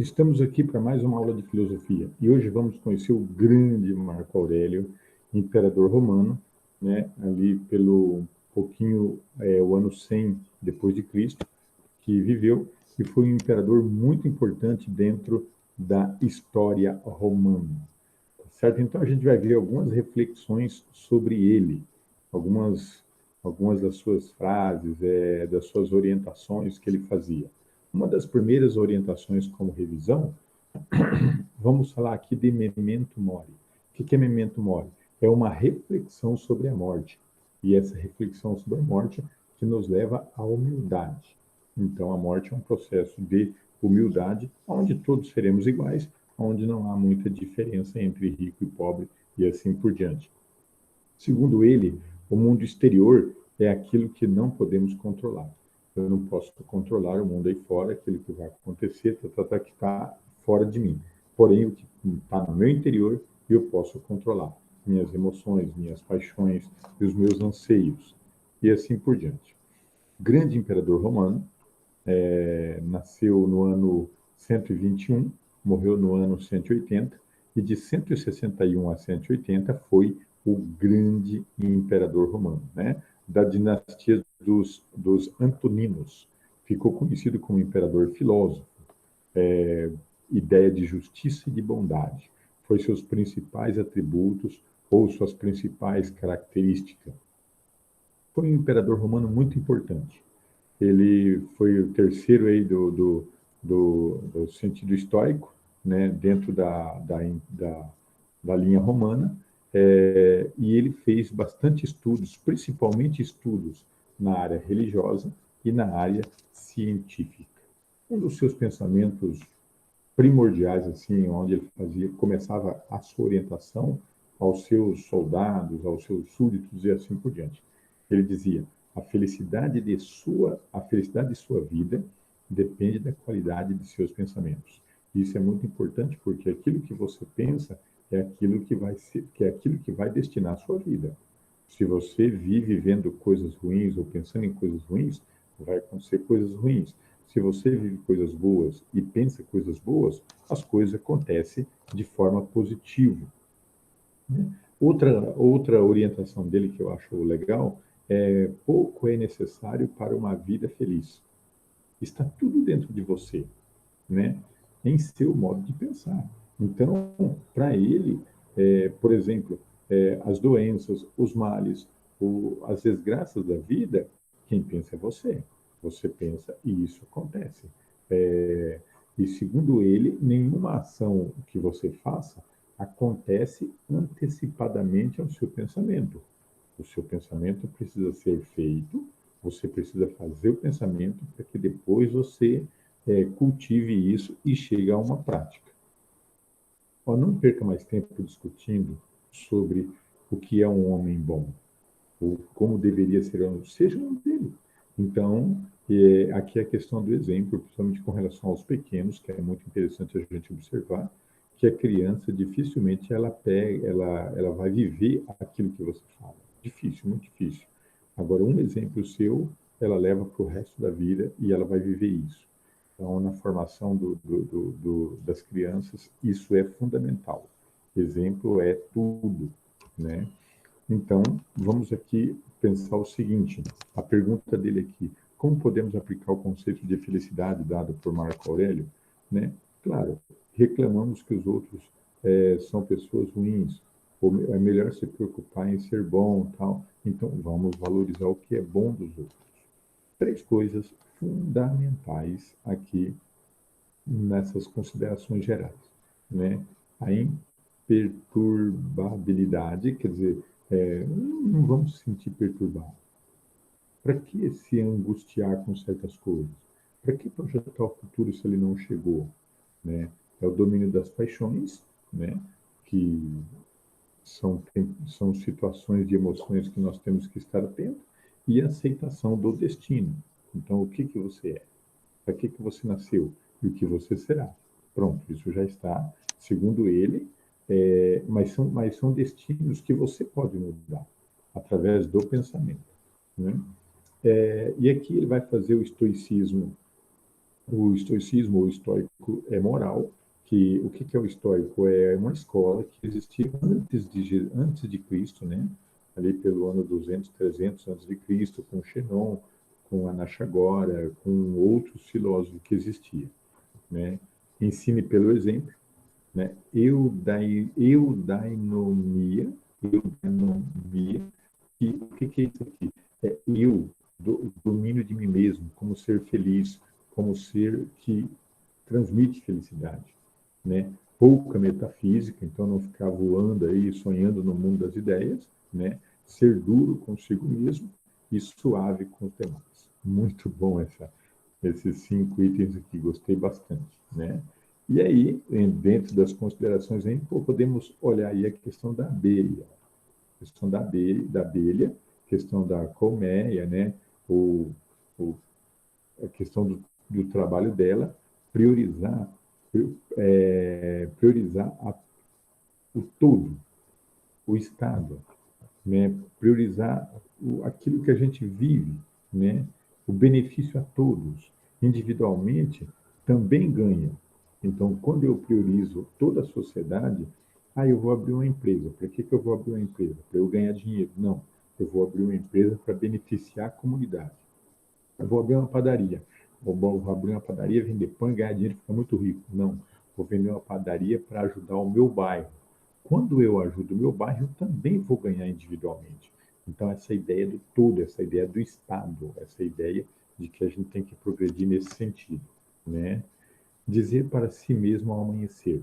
Estamos aqui para mais uma aula de filosofia e hoje vamos conhecer o grande Marco Aurélio, imperador romano, né, ali pelo o ano 100 depois de Cristo, que viveu e foi um imperador muito importante dentro da história romana, certo? Então a gente vai ver algumas reflexões sobre ele, algumas algumas das suas frases, das suas orientações que ele fazia. Uma das primeiras orientações como revisão, vamos falar aqui de memento mori. O que é memento mori? É uma reflexão sobre a morte. E essa reflexão sobre a morte que nos leva à humildade. Então, a morte é um processo de humildade, onde todos seremos iguais, onde não há muita diferença entre rico e pobre e assim por diante. Segundo ele, o mundo exterior é aquilo que não podemos controlar. Eu não posso controlar o mundo aí fora, aquilo que vai acontecer, que está fora de mim. Porém, o que está no meu interior, eu posso controlar. Minhas emoções, minhas paixões e os meus anseios. E assim por diante. Grande imperador romano, nasceu no ano 121, morreu no ano 180, e de 161 a 180 foi o grande imperador romano, né? Da dinastia dos Antoninos. Ficou conhecido como imperador filósofo, ideia de justiça e de bondade. Foi seus principais atributos ou suas principais características. Foi um imperador romano muito importante. Ele foi o terceiro aí do sentido estoico, né, dentro da linha romana, e ele fez bastante estudos, principalmente estudos na área religiosa e na área científica. Um dos seus pensamentos primordiais, assim, onde ele começava a sua orientação aos seus soldados, aos seus súditos e assim por diante. Ele dizia: a felicidade de sua vida depende da qualidade de seus pensamentos. Isso é muito importante porque aquilo que você pensa é aquilo que é aquilo que vai destinar a sua vida. Se você vive vendo coisas ruins ou pensando em coisas ruins, vai acontecer coisas ruins. Se você vive coisas boas e pensa coisas boas, as coisas acontecem de forma positiva, né? Outra orientação dele que eu acho legal é: pouco é necessário para uma vida feliz. Está tudo dentro de você, né? Em seu modo de pensar. Então, para ele, por exemplo, as doenças, os males, as desgraças da vida, quem pensa é você. Você pensa e isso acontece. E segundo ele, nenhuma ação que você faça acontece antecipadamente ao seu pensamento. O seu pensamento precisa ser feito, você precisa fazer o pensamento para que depois você cultive isso e chegue a uma prática. Ó, não perca mais tempo discutindo sobre o que é um homem bom, ou como deveria ser um, seja um dele. Então, aqui é a questão do exemplo, principalmente com relação aos pequenos, que é muito interessante a gente observar, que a criança dificilmente ela vai viver aquilo que você fala. Difícil, muito difícil. Agora, um exemplo seu, ela leva para o resto da vida e ela vai viver isso. Então, na formação das crianças, isso é fundamental. Exemplo é tudo, né? Então, vamos aqui pensar o seguinte, a pergunta dele aqui: como podemos aplicar o conceito de felicidade dado por Marco Aurélio, né? Claro, reclamamos que os outros são pessoas ruins, ou é melhor se preocupar em ser bom, tal. Então, vamos valorizar o que é bom dos outros. Três coisas fundamentais aqui nessas considerações gerais, né? A imperturbabilidade, quer dizer, não vamos se sentir perturbados. Para que se angustiar com certas coisas? Para que projetar o futuro se ele não chegou, né? É o domínio das paixões, né? Que são situações de emoções que nós temos que estar atentos, e a aceitação do destino. Então, o que você é? Para que você nasceu? E o que você será? Pronto, isso já está, segundo ele, mas são destinos que você pode mudar através do pensamento, né? E aqui ele vai fazer o estoicismo O estoicismo, o estoico, é moral, que o que é o estoico? É uma escola que existiu antes de Cristo, né? Ali pelo ano 200, 300 antes de Cristo, com Xenon, com Anaxagora, com outros filósofos que existiam, né? Ensine pelo exemplo, né? Eudainomia, que é isso aqui? É domínio de mim mesmo, como ser feliz, como ser que transmite felicidade, né? Pouca metafísica, então não ficar voando aí, sonhando no mundo das ideias, né? Ser duro consigo mesmo e suave com os demais. Muito bom esses 5 itens aqui, gostei bastante, né? E aí, dentro das considerações, aí, podemos olhar aí a questão da abelha, questão da abelha, questão da colmeia, né? O, o, a questão do trabalho dela, priorizar, priorizar o todo, o Estado, né? Priorizar aquilo que a gente vive, né? O benefício a todos, individualmente, também ganha. Então, quando eu priorizo toda a sociedade, eu vou abrir uma empresa. Para que eu vou abrir uma empresa? Para eu ganhar dinheiro? Não. Eu vou abrir uma empresa para beneficiar a comunidade. Eu vou abrir uma padaria. Vou abrir uma padaria, vender pão e ganhar dinheiro, ficar muito rico. Não. Vou vender uma padaria para ajudar o meu bairro. Quando eu ajudo o meu bairro, eu também vou ganhar individualmente. Então, essa ideia do todo, essa ideia do Estado, essa ideia de que a gente tem que progredir nesse sentido, né? Dizer para si mesmo ao amanhecer.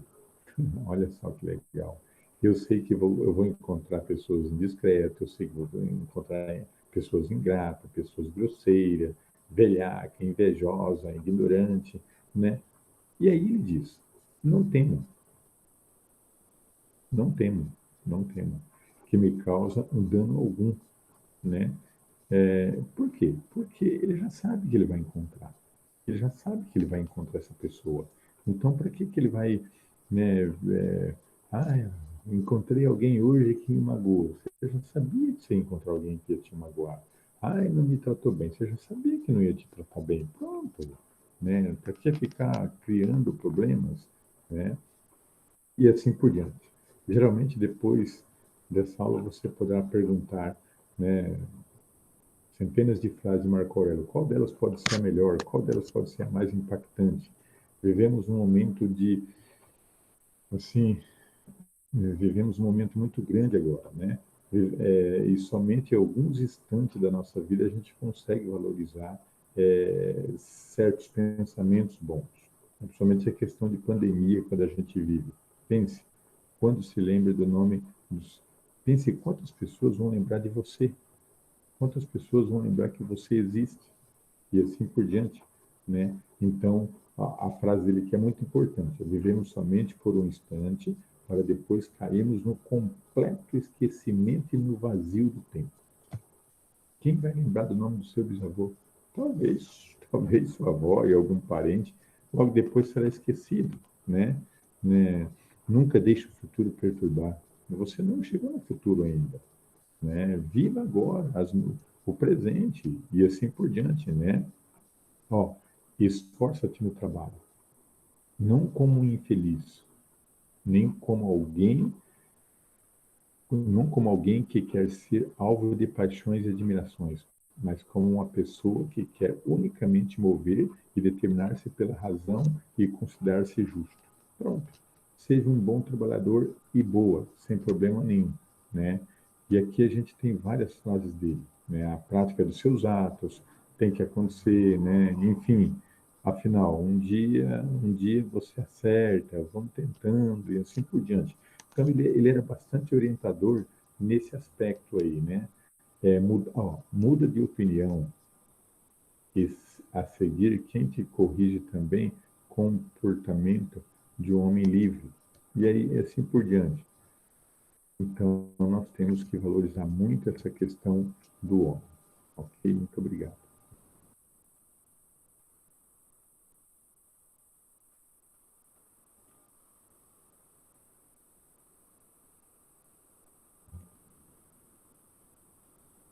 Olha só que legal. Eu sei que eu vou encontrar pessoas indiscretas, eu sei que vou encontrar pessoas ingratas, pessoas grosseiras, velhaca, invejosa, ignorante, né? E aí ele diz: não temo, não temo, não temo, que me causa um dano algum, né? Por quê? Porque ele já sabe que ele vai encontrar. Ele já sabe que ele vai encontrar essa pessoa. Então, para que ele vai, né? Ah, encontrei alguém hoje que me magoou. Você já sabia que você ia encontrar alguém que ia te magoar. Ai, não me tratou bem. Você já sabia que não ia te tratar bem. Pronto, né? Para que ficar criando problemas, né? E assim por diante. Geralmente, depois dessa aula, você poderá perguntar, né? Centenas de frases de Marco Aurélio. Qual delas pode ser a melhor? Qual delas pode ser a mais impactante? Vivemos um momento de, assim, vivemos um momento muito grande agora, né? E somente em alguns instantes da nossa vida a gente consegue valorizar certos pensamentos bons. Principalmente a questão de pandemia, quando a gente vive. Pense, quando se lembra do nome dos... Pense quantas pessoas vão lembrar de você, quantas pessoas vão lembrar que você existe, e assim por diante, né? Então, a frase dele que é muito importante: vivemos somente por um instante, para depois cairmos no completo esquecimento e no vazio do tempo. Quem vai lembrar do nome do seu bisavô? Talvez sua avó e algum parente, logo depois será esquecido, né? né? Nunca deixe o futuro perturbar. Você não chegou no futuro ainda, né? Viva agora o presente e assim por diante, né? Ó, esforça-te no trabalho, não como um infeliz, nem como alguém, não como alguém que quer ser alvo de paixões e admirações, mas como uma pessoa que quer unicamente mover e determinar-se pela razão e considerar-se justo. Pronto. Seja um bom trabalhador e boa, sem problema nenhum, né? E aqui a gente tem várias frases dele, né? A prática dos seus atos tem que acontecer, né? Enfim, afinal, um dia você acerta, vamos tentando e assim por diante. Então, ele era bastante orientador nesse aspecto aí, né? Muda de opinião e a seguir quem te corrige também, comportamento de um homem livre. E aí, assim por diante. Então, nós temos que valorizar muito essa questão do homem. Ok? Muito obrigado.